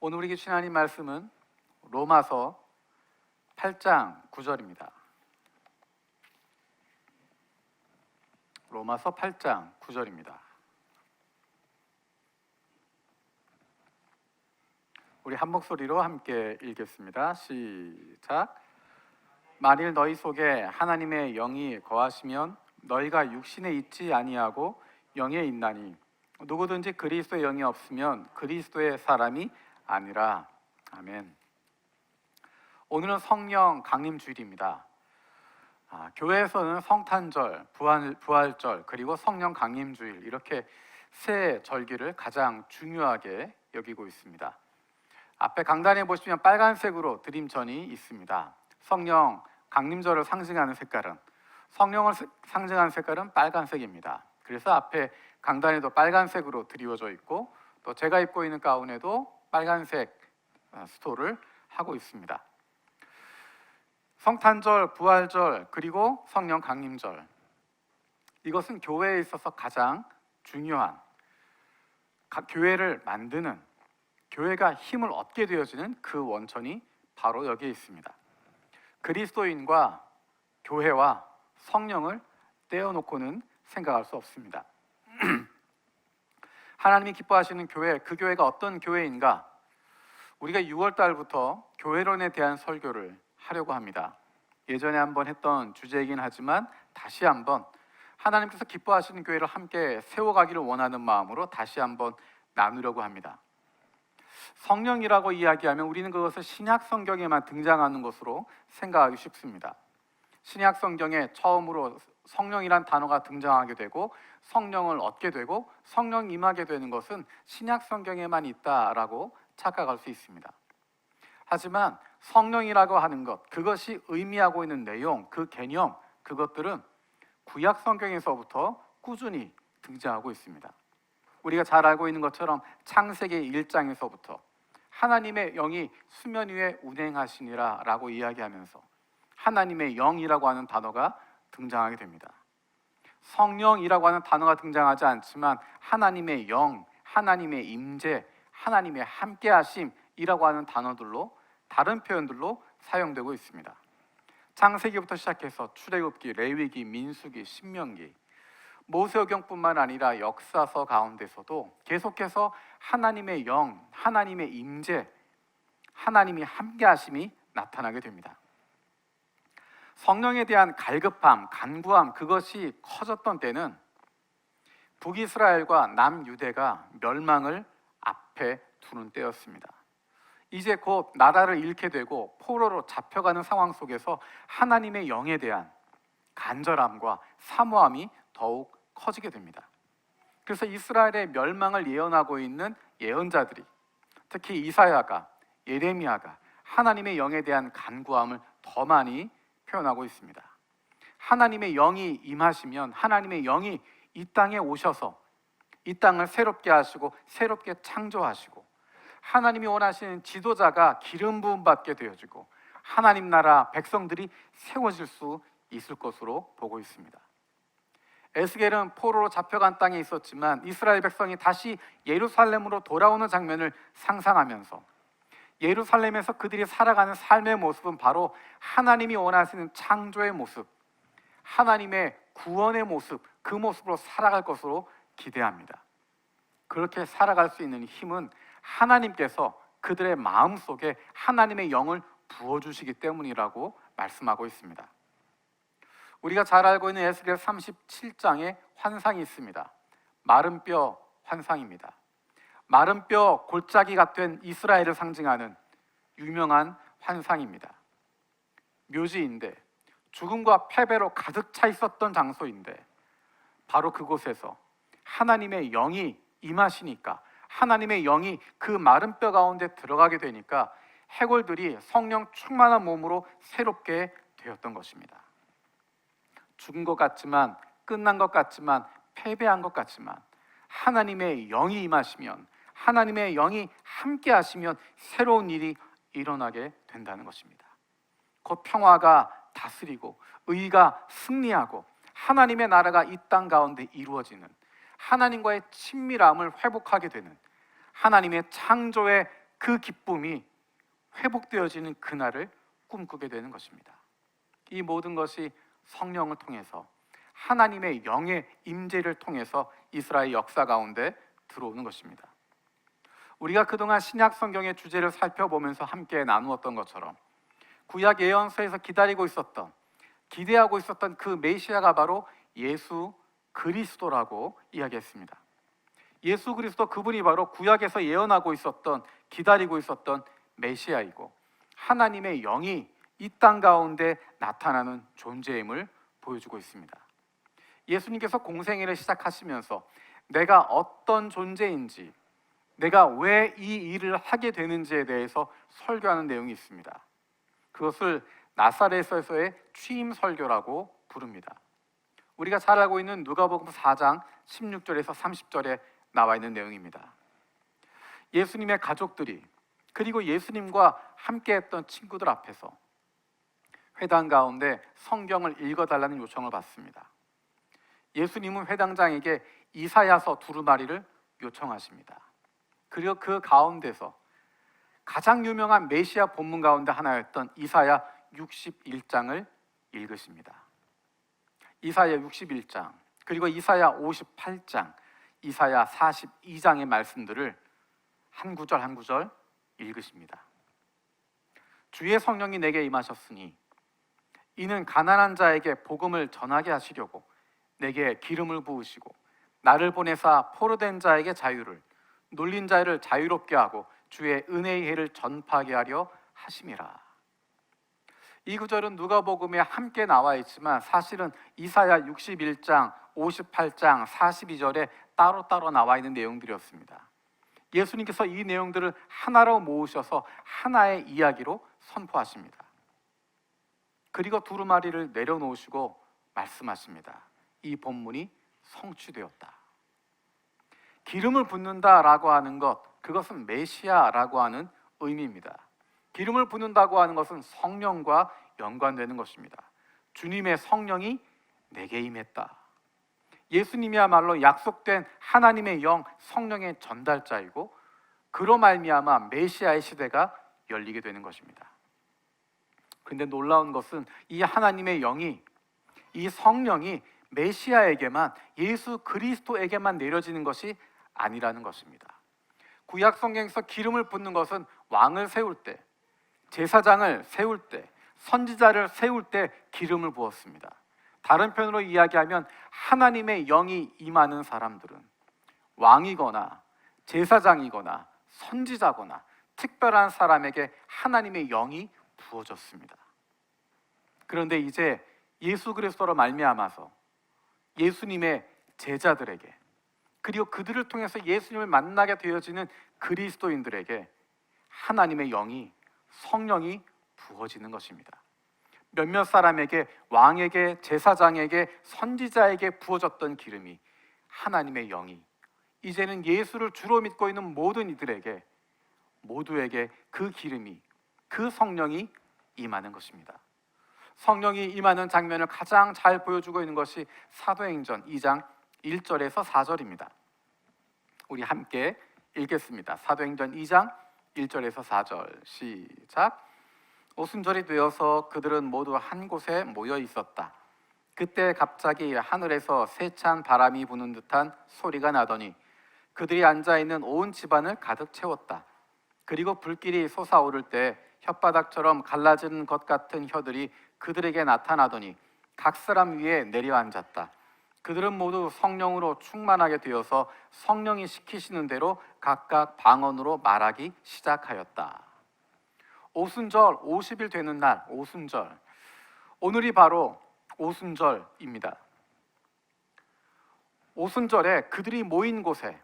오늘 우리에게 주신 하나님 말씀은 로마서 8장 9절입니다. 로마서 8장 9절입니다. 우리 한 목소리로 함께 읽겠습니다. 시작. 만일 너희 속에 하나님의 영이 거하시면 너희가 육신에 있지 아니하고 영에 있나니 누구든지 그리스도의 영이 없으면 그리스도의 사람이 아니라. 아멘. 오늘은 성령 강림 주일입니다. 교회에서는 성탄절, 부활절, 그리고 성령 강림 주일 이렇게 세 절기를 가장 중요하게 여기고 있습니다. 앞에 강단에 보시면 빨간색으로 드림천이 있습니다. 성령 강림절을 상징하는 색깔은, 성령을 상징하는 색깔은 빨간색입니다. 그래서 앞에 강단에도 빨간색으로 드리워져 있고, 또 제가 입고 있는 가운에도 빨간색 스토를 하고 있습니다. 성탄절, 부활절, 그리고 성령 강림절, 이것은 교회에 있어서 가장 중요한, 교회를 만드는, 교회가 힘을 얻게 되어지는 그 원천이 바로 여기에 있습니다. 그리스도인과 교회와 성령을 떼어놓고는 생각할 수 없습니다. 하나님이 기뻐하시는 교회, 그 교회가 어떤 교회인가? 우리가 6월 달부터 교회론에 대한 설교를 하려고 합니다. 예전에 한번 했던 주제이긴 하지만 다시 한번 하나님께서 기뻐하시는 교회를 함께 세워가기를 원하는 마음으로 다시 한번 나누려고 합니다. 성령이라고 이야기하면 우리는 그것을 신약 성경에만 등장하는 것으로 생각하기 쉽습니다. 신약 성경에 처음으로 성령이란 단어가 등장하게 되고 성령을 얻게 되고 성령이 임하게 되는 것은 신약 성경에만 있다라고 착각할 수 있습니다. 하지만 성령이라고 하는 것, 그것이 의미하고 있는 내용, 그 개념, 그것들은 구약 성경에서부터 꾸준히 등장하고 있습니다. 우리가 잘 알고 있는 것처럼 창세기 1장에서부터 하나님의 영이 수면 위에 운행하시니라 라고 이야기하면서 하나님의 영이라고 하는 단어가 등장하게 됩니다. 성령이라고 하는 단어가 등장하지 않지만 하나님의 영, 하나님의 임재, 하나님의 함께하심이라고 하는 단어들로, 다른 표현들로 사용되고 있습니다. 창세기부터 시작해서 출애굽기, 레위기, 민수기, 신명기, 모세오경뿐만 아니라 역사서 가운데서도 계속해서 하나님의 영, 하나님의 임재, 하나님이 함께하심이 나타나게 됩니다. 성령에 대한 갈급함, 간구함, 그것이 커졌던 때는 북이스라엘과 남유대가 멸망을 앞에 두는 때였습니다. 이제 곧 나라를 잃게 되고 포로로 잡혀가는 상황 속에서 하나님의 영에 대한 간절함과 사모함이 더욱 커지게 됩니다. 그래서 이스라엘의 멸망을 예언하고 있는 예언자들이, 특히 이사야가, 예레미야가 하나님의 영에 대한 간구함을 더 많이 표현하고 있습니다. 하나님의 영이 임하시면 하나님의 영이 이 땅에 오셔서 이 땅을 새롭게 하시고 새롭게 창조하시고 하나님이 원하시는 지도자가 기름 부음 받게 되어지고 하나님 나라 백성들이 세워질 수 있을 것으로 보고 있습니다. 에스겔은 포로로 잡혀간 땅에 있었지만 이스라엘 백성이 다시 예루살렘으로 돌아오는 장면을 상상하면서 예루살렘에서 그들이 살아가는 삶의 모습은 바로 하나님이 원하시는 창조의 모습, 하나님의 구원의 모습, 그 모습으로 살아갈 것으로 기대합니다. 그렇게 살아갈 수 있는 힘은 하나님께서 그들의 마음속에 하나님의 영을 부어주시기 때문이라고 말씀하고 있습니다. 우리가 잘 알고 있는 에스겔 37장에 환상이 있습니다. 마른 뼈 환상입니다. 마른 뼈 골짜기가 된 이스라엘을 상징하는 유명한 환상입니다. 묘지인데 죽음과 패배로 가득 차 있었던 장소인데 바로 그곳에서 하나님의 영이 임하시니까, 하나님의 영이 그 마른 뼈 가운데 들어가게 되니까 해골들이 성령 충만한 몸으로 새롭게 되었던 것입니다. 죽은 것 같지만, 끝난 것 같지만, 패배한 것 같지만 하나님의 영이 임하시면, 하나님의 영이 함께 하시면 새로운 일이 일어나게 된다는 것입니다. 곧 평화가 다스리고 의가 승리하고 하나님의 나라가 이 땅 가운데 이루어지는, 하나님과의 친밀함을 회복하게 되는, 하나님의 창조의 그 기쁨이 회복되어지는 그날을 꿈꾸게 되는 것입니다. 이 모든 것이 성령을 통해서 하나님의 영의 임재를 통해서 이스라엘 역사 가운데 들어오는 것입니다. 우리가 그동안 신약 성경의 주제를 살펴보면서 함께 나누었던 것처럼 구약 예언서에서 기다리고 있었던, 기대하고 있었던 그 메시아가 바로 예수 그리스도라고 이야기했습니다. 예수 그리스도, 그분이 바로 구약에서 예언하고 있었던, 기다리고 있었던 메시아이고 하나님의 영이 이 땅 가운데 나타나는 존재임을 보여주고 있습니다. 예수님께서 공생애를 시작하시면서 내가 어떤 존재인지, 내가 왜 이 일을 하게 되는지에 대해서 설교하는 내용이 있습니다. 그것을 나사렛에서의 취임 설교라고 부릅니다. 우리가 잘 알고 있는 누가복음 4장 16절에서 30절에 나와 있는 내용입니다. 예수님의 가족들이, 그리고 예수님과 함께했던 친구들 앞에서 회당 가운데 성경을 읽어달라는 요청을 받습니다. 예수님은 회당장에게 이사야서 두루마리를 요청하십니다. 그리고 그 가운데서 가장 유명한 메시아 본문 가운데 하나였던 이사야 61장을 읽으십니다. 이사야 61장, 그리고 이사야 58장, 이사야 42장의 말씀들을 한 구절 한 구절 읽으십니다. 주의 성령이 내게 임하셨으니 이는 가난한 자에게 복음을 전하게 하시려고 내게 기름을 부으시고 나를 보내사 포로된 자에게 자유를, 눌린 자를 자유롭게 하고 주의 은혜의 해를 전파하게 하려 하심이라. 이 구절은 누가복음에 함께 나와 있지만 사실은 이사야 61장, 58장, 42절에 따로따로 나와 있는 내용들이었습니다. 예수님께서 이 내용들을 하나로 모으셔서 하나의 이야기로 선포하십니다. 그리고 두루마리를 내려놓으시고 말씀하십니다. 이 본문이 성취되었다. 기름을 붓는다라고 하는 것, 그것은 메시아라고 하는 의미입니다. 기름을 붓는다고 하는 것은 성령과 연관되는 것입니다. 주님의 성령이 내게 임했다. 예수님이야말로 약속된 하나님의 영, 성령의 전달자이고 그로 말미암아 메시아의 시대가 열리게 되는 것입니다. 그런데 놀라운 것은 이 하나님의 영이, 이 성령이 메시아에게만, 예수 그리스도에게만 내려지는 것이 아니라는 것입니다. 구약 성경에서 기름을 붓는 것은 왕을 세울 때, 제사장을 세울 때, 선지자를 세울 때 기름을 부었습니다. 다른 편으로 이야기하면 하나님의 영이 임하는 사람들은 왕이거나 제사장이거나 선지자거나 특별한 사람에게 하나님의 영이 부어졌습니다. 그런데 이제 예수 그리스도로 말미암아서 예수님의 제자들에게, 그리고 그들을 통해서 예수님을 만나게 되어지는 그리스도인들에게 하나님의 영이, 성령이 부어지는 것입니다. 몇몇 사람에게, 왕에게, 제사장에게, 선지자에게 부어졌던 기름이, 하나님의 영이 이제는 예수를 주로 믿고 있는 모든 이들에게, 모두에게 그 기름이, 그 성령이 임하는 것입니다. 성령이 임하는 장면을 가장 잘 보여주고 있는 것이 사도행전 2장 1절에서 4절입니다. 우리 함께 읽겠습니다. 사도행전 2장 1절에서 4절 시작. 오순절이 되어서 그들은 모두 한 곳에 모여 있었다. 그때 갑자기 하늘에서 세찬 바람이 부는 듯한 소리가 나더니 그들이 앉아있는 온 집안을 가득 채웠다. 그리고 불길이 솟아오를 때 혓바닥처럼 갈라진 것 같은 혀들이 그들에게 나타나더니 각 사람 위에 내려앉았다. 그들은 모두 성령으로 충만하게 되어서 성령이 시키시는 대로 각각 방언으로 말하기 시작하였다. 오순절 50일 되는 날, 오순절, 오늘이 바로 오순절입니다. 오순절에 그들이 모인 곳에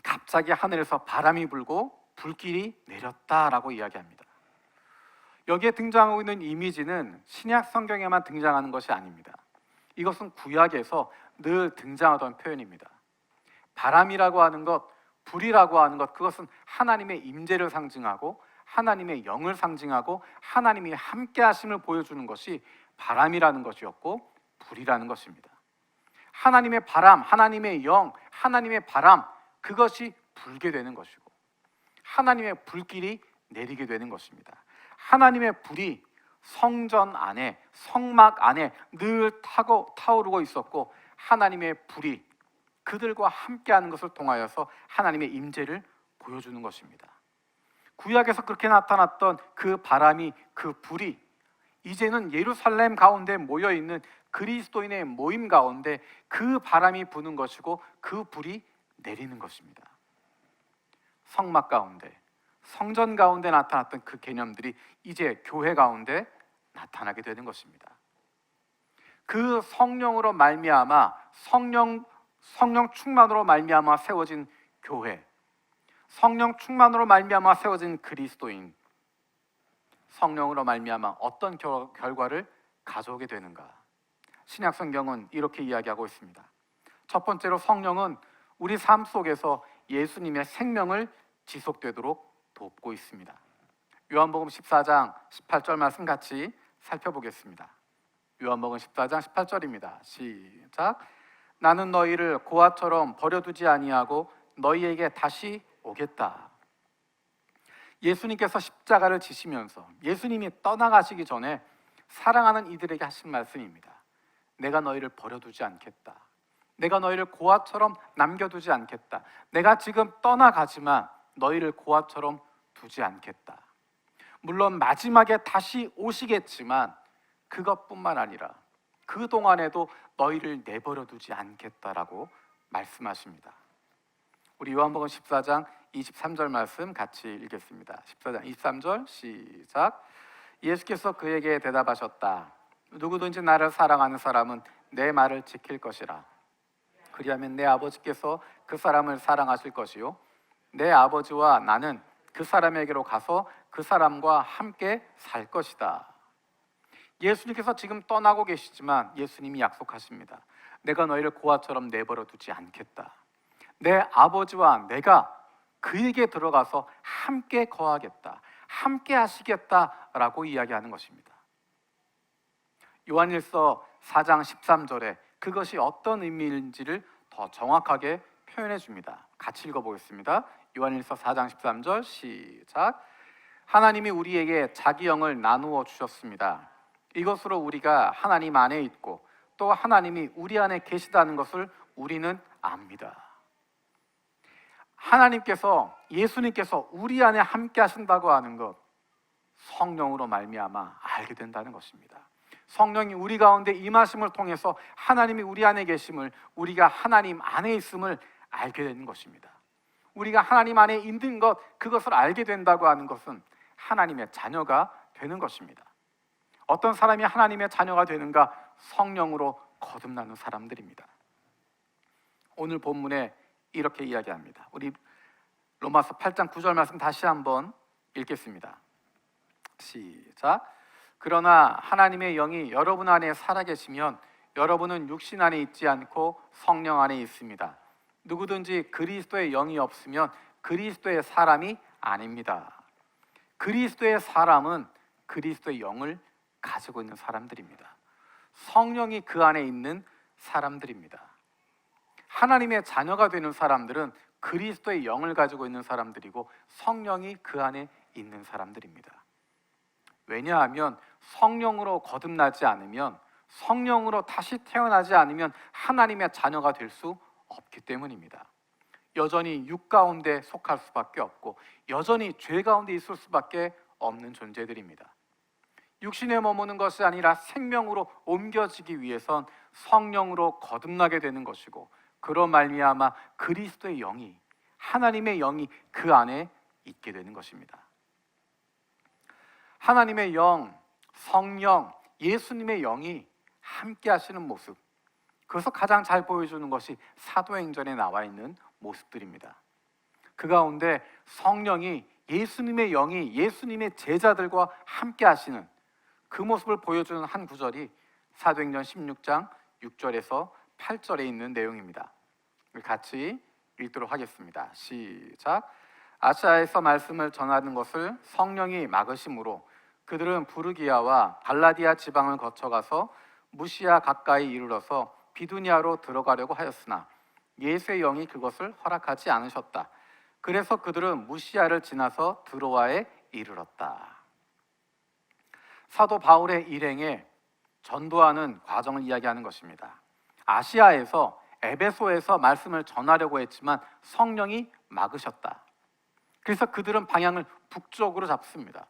갑자기 하늘에서 바람이 불고 불길이 내렸다라고 이야기합니다. 여기에 등장하고 있는 이미지는 신약 성경에만 등장하는 것이 아닙니다. 이것은 구약에서 늘 등장하던 표현입니다. 바람이라고 하는 것, 불이라고 하는 것, 그것은 하나님의 임재를 상징하고 하나님의 영을 상징하고 하나님이 함께 하심을 보여주는 것이 바람이라는 것이었고 불이라는 것입니다. 하나님의 바람, 하나님의 영, 하나님의 바람, 그것이 불게 되는 것이고 하나님의 불길이 내리게 되는 것입니다. 하나님의 불이 성전 안에, 성막 안에 늘 타오르고 있었고, 하나님의 불이 그들과 함께하는 것을 통하여서 하나님의 임재를 보여주는 것입니다. 구약에서 그렇게 나타났던 그 바람이, 그 불이 이제는 예루살렘 가운데 모여있는 그리스도인의 모임 가운데 그 바람이 부는 것이고 그 불이 내리는 것입니다. 성막 가운데, 성전 가운데 나타났던 그 개념들이 이제 교회 가운데 나타나게 되는 것입니다. 그 성령으로 말미암아, 성령 충만으로 말미암아 세워진 교회, 성령 충만으로 말미암아 세워진 그리스도인, 성령으로 말미암아 어떤 결과를 가져오게 되는가? 신약 성경은 이렇게 이야기하고 있습니다. 첫 번째로 성령은 우리 삶 속에서 예수님의 생명을 지속되도록 돕고 있습니다. 요한복음 14장 18절 말씀 같이 살펴보겠습니다. 요한복음 14장 18절입니다. 시작. 나는 너희를 고아처럼 버려두지 아니하고 너희에게 다시 오겠다. 예수님께서 십자가를 지시면서 예수님이 떠나가시기 전에 사랑하는 이들에게 하신 말씀입니다. 내가 너희를 버려두지 않겠다. 내가 너희를 고아처럼 남겨두지 않겠다. 내가 지금 떠나가지만 너희를 고아처럼 두지 않겠다. 물론 마지막에 다시 오시겠지만 그것뿐만 아니라 그동안에도 너희를 내버려 두지 않겠다라고 말씀하십니다. 우리 요한복음 14장 23절 말씀 같이 읽겠습니다. 14장 23절 시작. 예수께서 그에게 대답하셨다. 누구든지 나를 사랑하는 사람은 내 말을 지킬 것이라. 그리하면 내 아버지께서 그 사람을 사랑하실 것이요 내 아버지와 나는 그 사람에게로 가서 그 사람과 함께 살 것이다. 예수님께서 지금 떠나고 계시지만 예수님이 약속하십니다. 내가 너희를 고아처럼 내버려 두지 않겠다. 내 아버지와 내가 그에게 들어가서 함께 거하겠다. 함께 하시겠다라고 이야기하는 것입니다. 요한일서 4장 13절에 그것이 어떤 의미인지를 더 정확하게 표현해 줍니다. 같이 읽어보겠습니다. 요한일서 4장 13절 시작. 하나님이 우리에게 자기 영을 나누어 주셨습니다. 이것으로 우리가 하나님 안에 있고 또 하나님이 우리 안에 계시다는 것을 우리는 압니다. 하나님께서, 예수님께서 우리 안에 함께 하신다고 하는 것, 성령으로 말미암아 알게 된다는 것입니다. 성령이 우리 가운데 임하심을 통해서 하나님이 우리 안에 계심을, 우리가 하나님 안에 있음을 알게 되는 것입니다. 우리가 하나님 안에 있는 것, 그것을 알게 된다고 하는 것은 하나님의 자녀가 되는 것입니다. 어떤 사람이 하나님의 자녀가 되는가? 성령으로 거듭나는 사람들입니다. 오늘 본문에 이렇게 이야기합니다. 우리 로마서 8장 9절 말씀 다시 한번 읽겠습니다. 시작. 그러나 하나님의 영이 여러분 안에 살아계시면 여러분은 육신 안에 있지 않고 성령 안에 있습니다. 누구든지 그리스도의 영이 없으면 그리스도의 사람이 아닙니다. 그리스도의 사람은 그리스도의 영을 가지고 있는 사람들입니다. 성령이 그 안에 있는 사람들입니다. 하나님의 자녀가 되는 사람들은 그리스도의 영을 가지고 있는 사람들이고 성령이 그 안에 있는 사람들입니다. 왜냐하면 성령으로 거듭나지 않으면, 성령으로 다시 태어나지 않으면 하나님의 자녀가 될 수 없기 때문입니다. 여전히 육 가운데 속할 수밖에 없고 여전히 죄 가운데 있을 수밖에 없는 존재들입니다. 육신에 머무는 것이 아니라 생명으로 옮겨지기 위해선 성령으로 거듭나게 되는 것이고, 그로 말미암아 그리스도의 영이, 하나님의 영이 그 안에 있게 되는 것입니다. 하나님의 영, 성령, 예수님의 영이 함께 하시는 모습, 그것을 가장 잘 보여주는 것이 사도행전에 나와 있는 모습들입니다. 그 가운데 성령이, 예수님의 영이 예수님의 제자들과 함께 하시는 그 모습을 보여주는 한 구절이 사도행전 16장 6절에서 8절에 있는 내용입니다. 같이 읽도록 하겠습니다. 시작. 아시아에서 말씀을 전하는 것을 성령이 막으심으로 그들은 부르기아와 갈라디아 지방을 거쳐가서 무시아 가까이 이르러서 비두니아로 들어가려고 하였으나 예수의 영이 그것을 허락하지 않으셨다. 그래서 그들은 무시아를 지나서 드로아에 이르렀다. 사도 바울의 일행에 전도하는 과정을 이야기하는 것입니다. 아시아에서 에베소에서 말씀을 전하려고 했지만 성령이 막으셨다. 그래서 그들은 방향을 북쪽으로 잡습니다.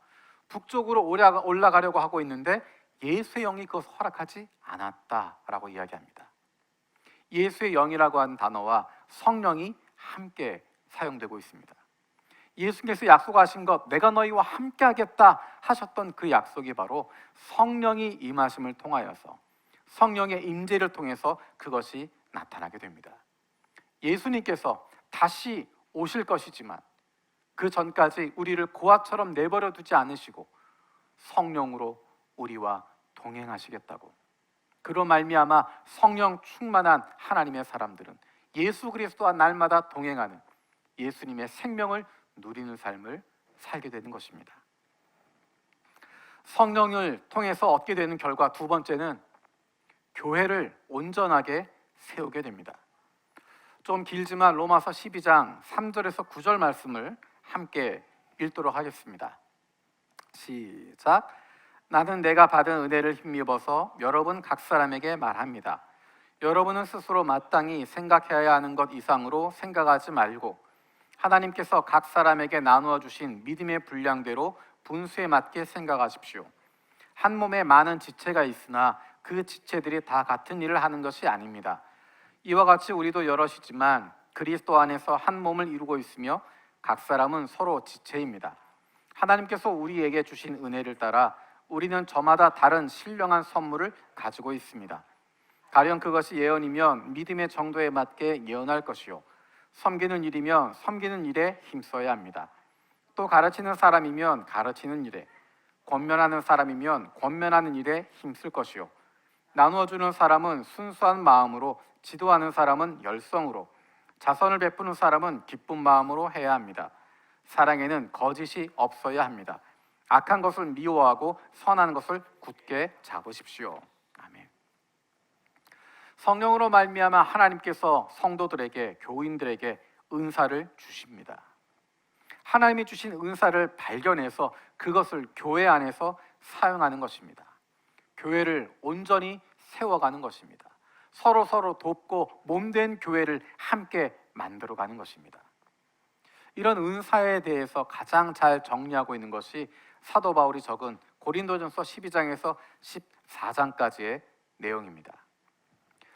북쪽으로 올라가려고 하고 있는데 예수의 영이 그것을 허락하지 않았다라고 이야기합니다. 예수의 영이라고 하는 단어와 성령이 함께 사용되고 있습니다. 예수께서 약속하신 것, 내가 너희와 함께 하겠다 하셨던 그 약속이 바로 성령이 임하심을 통하여서 성령의 임재를 통해서 그것이 나타나게 됩니다. 예수님께서 다시 오실 것이지만 그 전까지 우리를 고아처럼 내버려 두지 않으시고 성령으로 우리와 동행하시겠다고. 그로 말미암아 성령 충만한 하나님의 사람들은 예수 그리스도와 날마다 동행하는 예수님의 생명을 누리는 삶을 살게 되는 것입니다. 성령을 통해서 얻게 되는 결과 두 번째는 교회를 온전하게 세우게 됩니다. 좀 길지만 로마서 12장 3절에서 9절 말씀을 함께 읽도록 하겠습니다. 시작. 나는 내가 받은 은혜를 힘입어서 여러분 각 사람에게 말합니다. 여러분은 스스로 마땅히 생각해야 하는 것 이상으로 생각하지 말고 하나님께서 각 사람에게 나누어 주신 믿음의 분량대로 분수에 맞게 생각하십시오. 한 몸에 많은 지체가 있으나 그 지체들이 다 같은 일을 하는 것이 아닙니다. 이와 같이 우리도 여럿이지만 그리스도 안에서 한 몸을 이루고 있으며 각 사람은 서로 지체입니다. 하나님께서 우리에게 주신 은혜를 따라 우리는 저마다 다른 신령한 선물을 가지고 있습니다. 가령 그것이 예언이면 믿음의 정도에 맞게 예언할 것이요, 섬기는 일이면 섬기는 일에 힘써야 합니다. 또 가르치는 사람이면 가르치는 일에, 권면하는 사람이면 권면하는 일에 힘쓸 것이요, 나누어 주는 사람은 순수한 마음으로, 지도하는 사람은 열성으로, 자선을 베푸는 사람은 기쁜 마음으로 해야 합니다. 사랑에는 거짓이 없어야 합니다. 악한 것을 미워하고 선한 것을 굳게 잡으십시오. 아멘. 성령으로 말미암아 하나님께서 성도들에게, 교인들에게 은사를 주십니다. 하나님이 주신 은사를 발견해서 그것을 교회 안에서 사용하는 것입니다. 교회를 온전히 세워가는 것입니다. 서로 돕고 몸된 교회를 함께 만들어가는 것입니다. 이런 은사에 대해서 가장 잘 정리하고 있는 것이 사도 바울이 적은 고린도전서 12장에서 14장까지의 내용입니다.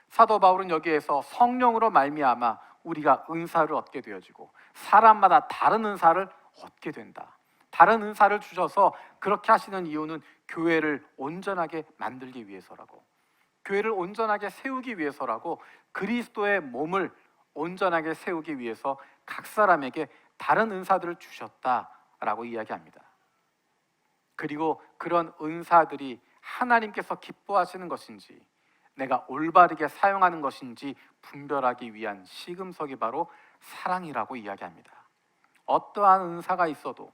사도 바울은 여기에서 성령으로 말미암아 우리가 은사를 얻게 되어지고 사람마다 다른 은사를 얻게 된다. 다른 은사를 주셔서 그렇게 하시는 이유는 교회를 온전하게 만들기 위해서라고, 교회를 온전하게 세우기 위해서라고, 그리스도의 몸을 온전하게 세우기 위해서 각 사람에게 다른 은사들을 주셨다라고 이야기합니다. 그리고 그런 은사들이 하나님께서 기뻐하시는 것인지 내가 올바르게 사용하는 것인지 분별하기 위한 시금석이 바로 사랑이라고 이야기합니다. 어떠한 은사가 있어도,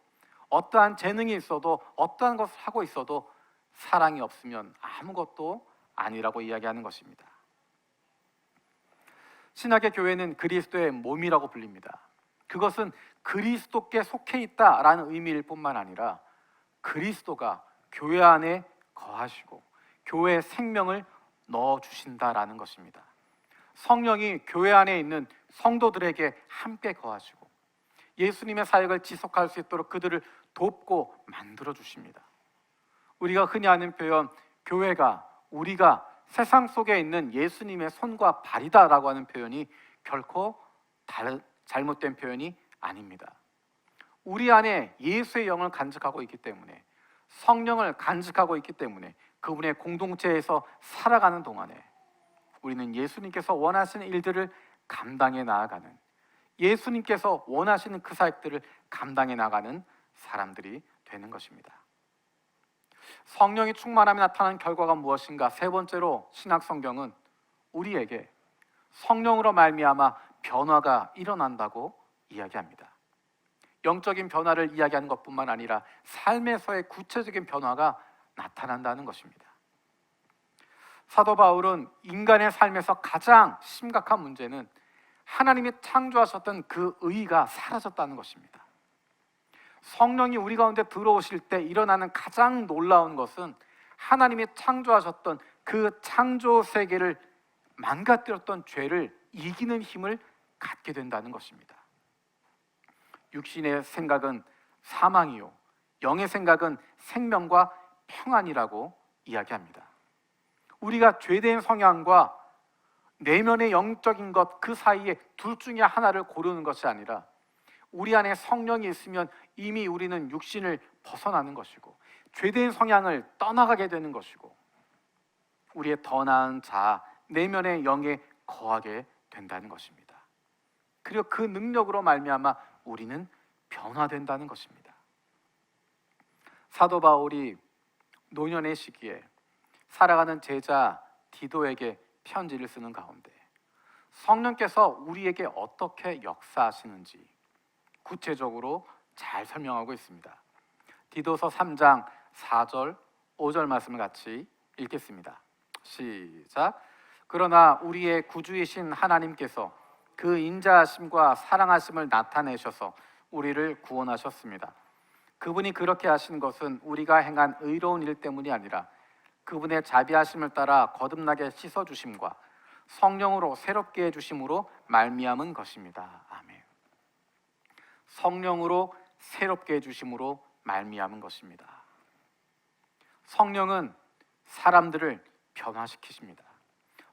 어떠한 재능이 있어도, 어떠한 것을 하고 있어도 사랑이 없으면 아무것도 아니라고 이야기하는 것입니다. 신약의 교회는 그리스도의 몸이라고 불립니다. 그것은 그리스도께 속해 있다라는 의미일 뿐만 아니라 그리스도가 교회 안에 거하시고 교회의 생명을 넣어주신다라는 것입니다. 성령이 교회 안에 있는 성도들에게 함께 거하시고 예수님의 사역을 지속할 수 있도록 그들을 돕고 만들어 주십니다. 우리가 흔히 하는 표현, 교회가, 우리가 세상 속에 있는 예수님의 손과 발이다라고 하는 표현이 결코 잘못된 표현이 아닙니다. 우리 안에 예수의 영을 간직하고 있기 때문에, 성령을 간직하고 있기 때문에 그분의 공동체에서 살아가는 동안에 우리는 예수님께서 원하시는 일들을 감당해 나아가는, 예수님께서 원하시는 그 사역들을 감당해 나가는 사람들이 되는 것입니다. 성령이 충만함에 나타나는 결과가 무엇인가? 세 번째로 신약 성경은 우리에게 성령으로 말미암아 변화가 일어난다고 이야기합니다. 영적인 변화를 이야기하는 것뿐만 아니라 삶에서의 구체적인 변화가 나타난다는 것입니다. 사도 바울은 인간의 삶에서 가장 심각한 문제는 하나님이 창조하셨던 그 의가 사라졌다는 것입니다. 성령이 우리 가운데 들어오실 때 일어나는 가장 놀라운 것은 하나님이 창조하셨던 그 창조 세계를 망가뜨렸던 죄를 이기는 힘을 갖게 된다는 것입니다. 육신의 생각은 사망이요, 영의 생각은 생명과 평안이라고 이야기합니다. 우리가 죄된 성향과 내면의 영적인 것 그 사이에 둘 중에 하나를 고르는 것이 아니라 우리 안에 성령이 있으면 이미 우리는 육신을 벗어나는 것이고 죄된 성향을 떠나가게 되는 것이고 우리의 더 나은 자아, 내면의 영에 거하게 된다는 것입니다. 그리고 그 능력으로 말미암아 우리는 변화된다는 것입니다. 사도 바울이 노년의 시기에 살아가는 제자 디도에게 편지를 쓰는 가운데 성령께서 우리에게 어떻게 역사하시는지 구체적으로 잘 설명하고 있습니다. 디도서 3장 4절 5절 말씀을 같이 읽겠습니다. 시작. 그러나 우리의 구주이신 하나님께서 그 인자하심과 사랑하심을 나타내셔서 우리를 구원하셨습니다. 그분이 그렇게 하신 것은 우리가 행한 의로운 일 때문이 아니라 그분의 자비하심을 따라 거듭나게 씻어주심과 성령으로 새롭게 해주심으로 말미암은 것입니다. 아멘. 성령으로 새롭게 해주심으로 말미암은 것입니다. 성령은 사람들을 변화시키십니다.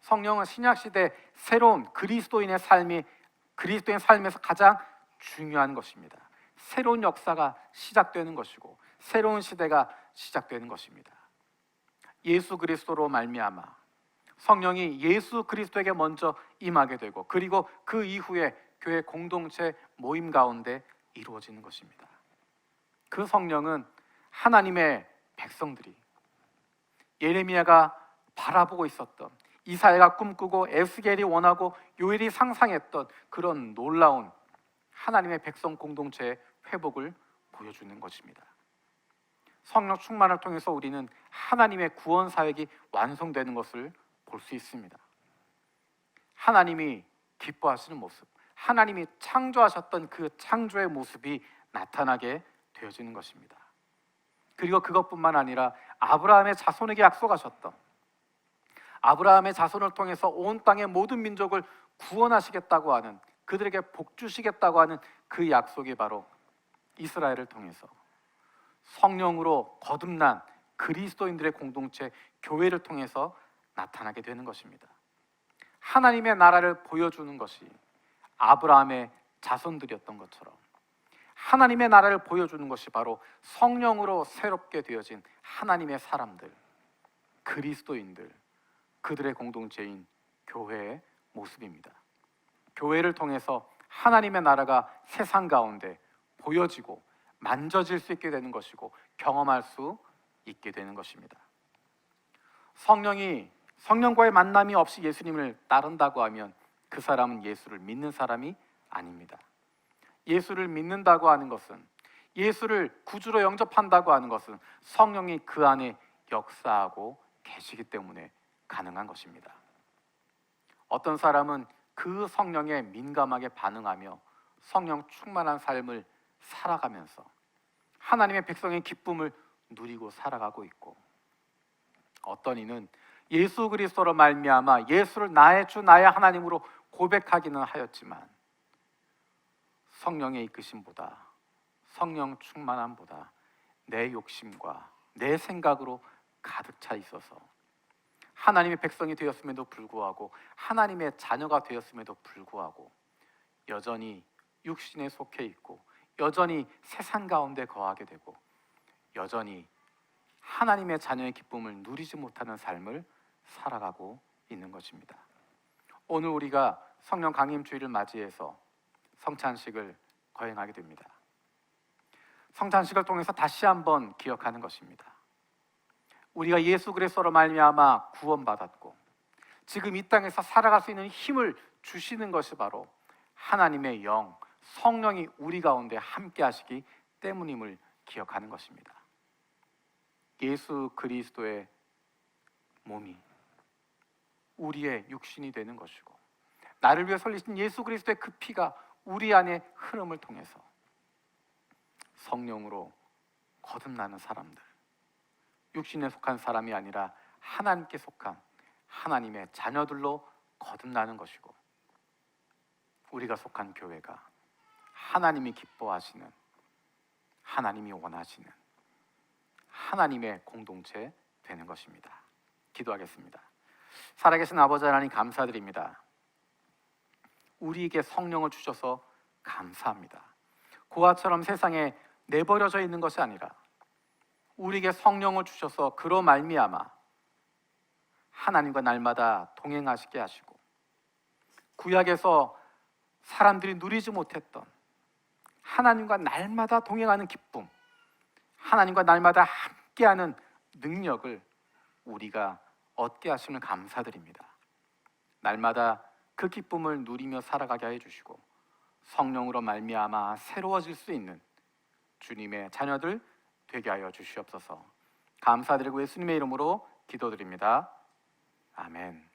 성령은 신약시대 새로운 그리스도인의 삶에서 가장 중요한 것입니다. 새로운 역사가 시작되는 것이고 새로운 시대가 시작되는 것입니다. 예수 그리스도로 말미암아 성령이 예수 그리스도에게 먼저 임하게 되고 그리고 그 이후에 교회 공동체 모임 가운데 이루어지는 것입니다. 그 성령은 하나님의 백성들이 예레미야가 바라보고 있었던, 이사야가 꿈꾸고 에스겔이 원하고 요엘이 상상했던 그런 놀라운 하나님의 백성 공동체의 회복을 보여주는 것입니다. 성령 충만을 통해서 우리는 하나님의 구원 사역이 완성되는 것을 볼 수 있습니다. 하나님이 기뻐하시는 모습, 하나님이 창조하셨던 그 창조의 모습이 나타나게 되어지는 것입니다. 그리고 그것뿐만 아니라 아브라함의 자손에게 약속하셨던, 아브라함의 자손을 통해서 온 땅의 모든 민족을 구원하시겠다고 하는, 그들에게 복 주시겠다고 하는 그 약속이 바로 이스라엘을 통해서 성령으로 거듭난 그리스도인들의 공동체 교회를 통해서 나타나게 되는 것입니다. 하나님의 나라를 보여주는 것이 아브라함의 자손들이었던 것처럼 하나님의 나라를 보여주는 것이 바로 성령으로 새롭게 되어진 하나님의 사람들, 그리스도인들, 그들의 공동체인 교회의 모습입니다. 교회를 통해서 하나님의 나라가 세상 가운데 보여지고 만져질 수 있게 되는 것이고 경험할 수 있게 되는 것입니다. 성령과의 만남이 없이 예수님을 따른다고 하면 그 사람은 예수를 믿는 사람이 아닙니다. 예수를 믿는다고 하는 것은, 예수를 구주로 영접한다고 하는 것은 성령이 그 안에 역사하고 계시기 때문에 가능한 것입니다. 어떤 사람은 그 성령에 민감하게 반응하며 성령 충만한 삶을 살아가면서 하나님의 백성의 기쁨을 누리고 살아가고 있고, 어떤 이는 예수 그리스도로 말미암아 예수를 나의 주 나의 하나님으로 고백하기는 하였지만 성령의 이끄심보다, 성령 충만함보다 내 욕심과 내 생각으로 가득 차 있어서 하나님의 백성이 되었음에도 불구하고, 하나님의 자녀가 되었음에도 불구하고 여전히 육신에 속해 있고 여전히 세상 가운데 거하게 되고 여전히 하나님의 자녀의 기쁨을 누리지 못하는 삶을 살아가고 있는 것입니다. 오늘 우리가 성령 강림 주일을 맞이해서 성찬식을 거행하게 됩니다. 성찬식을 통해서 다시 한번 기억하는 것입니다. 우리가 예수 그리스도로 말미암아 구원받았고 지금 이 땅에서 살아갈 수 있는 힘을 주시는 것이 바로 하나님의 영, 성령이 우리 가운데 함께 하시기 때문임을 기억하는 것입니다. 예수 그리스도의 몸이 우리의 육신이 되는 것이고 나를 위해 흘리신 예수 그리스도의 그 피가 우리 안에 흐름을 통해서 성령으로 거듭나는 사람들, 육신에 속한 사람이 아니라 하나님께 속한 하나님의 자녀들로 거듭나는 것이고, 우리가 속한 교회가 하나님이 기뻐하시는, 하나님이 원하시는 하나님의 공동체 되는 것입니다. 기도하겠습니다. 살아계신 아버지 하나님, 감사드립니다. 우리에게 성령을 주셔서 감사합니다. 고아처럼 세상에 내버려져 있는 것이 아니라 우리에게 성령을 주셔서 그로 말미암아 하나님과 날마다 동행하시게 하시고, 구약에서 사람들이 누리지 못했던 하나님과 날마다 동행하는 기쁨, 하나님과 날마다 함께하는 능력을 우리가 얻게 하심을 감사드립니다. 날마다 그 기쁨을 누리며 살아가게 해주시고, 성령으로 말미암아 새로워질 수 있는 주님의 자녀들 되게 하여 주시옵소서. 감사드리고 예수님의 이름으로 기도드립니다. 아멘.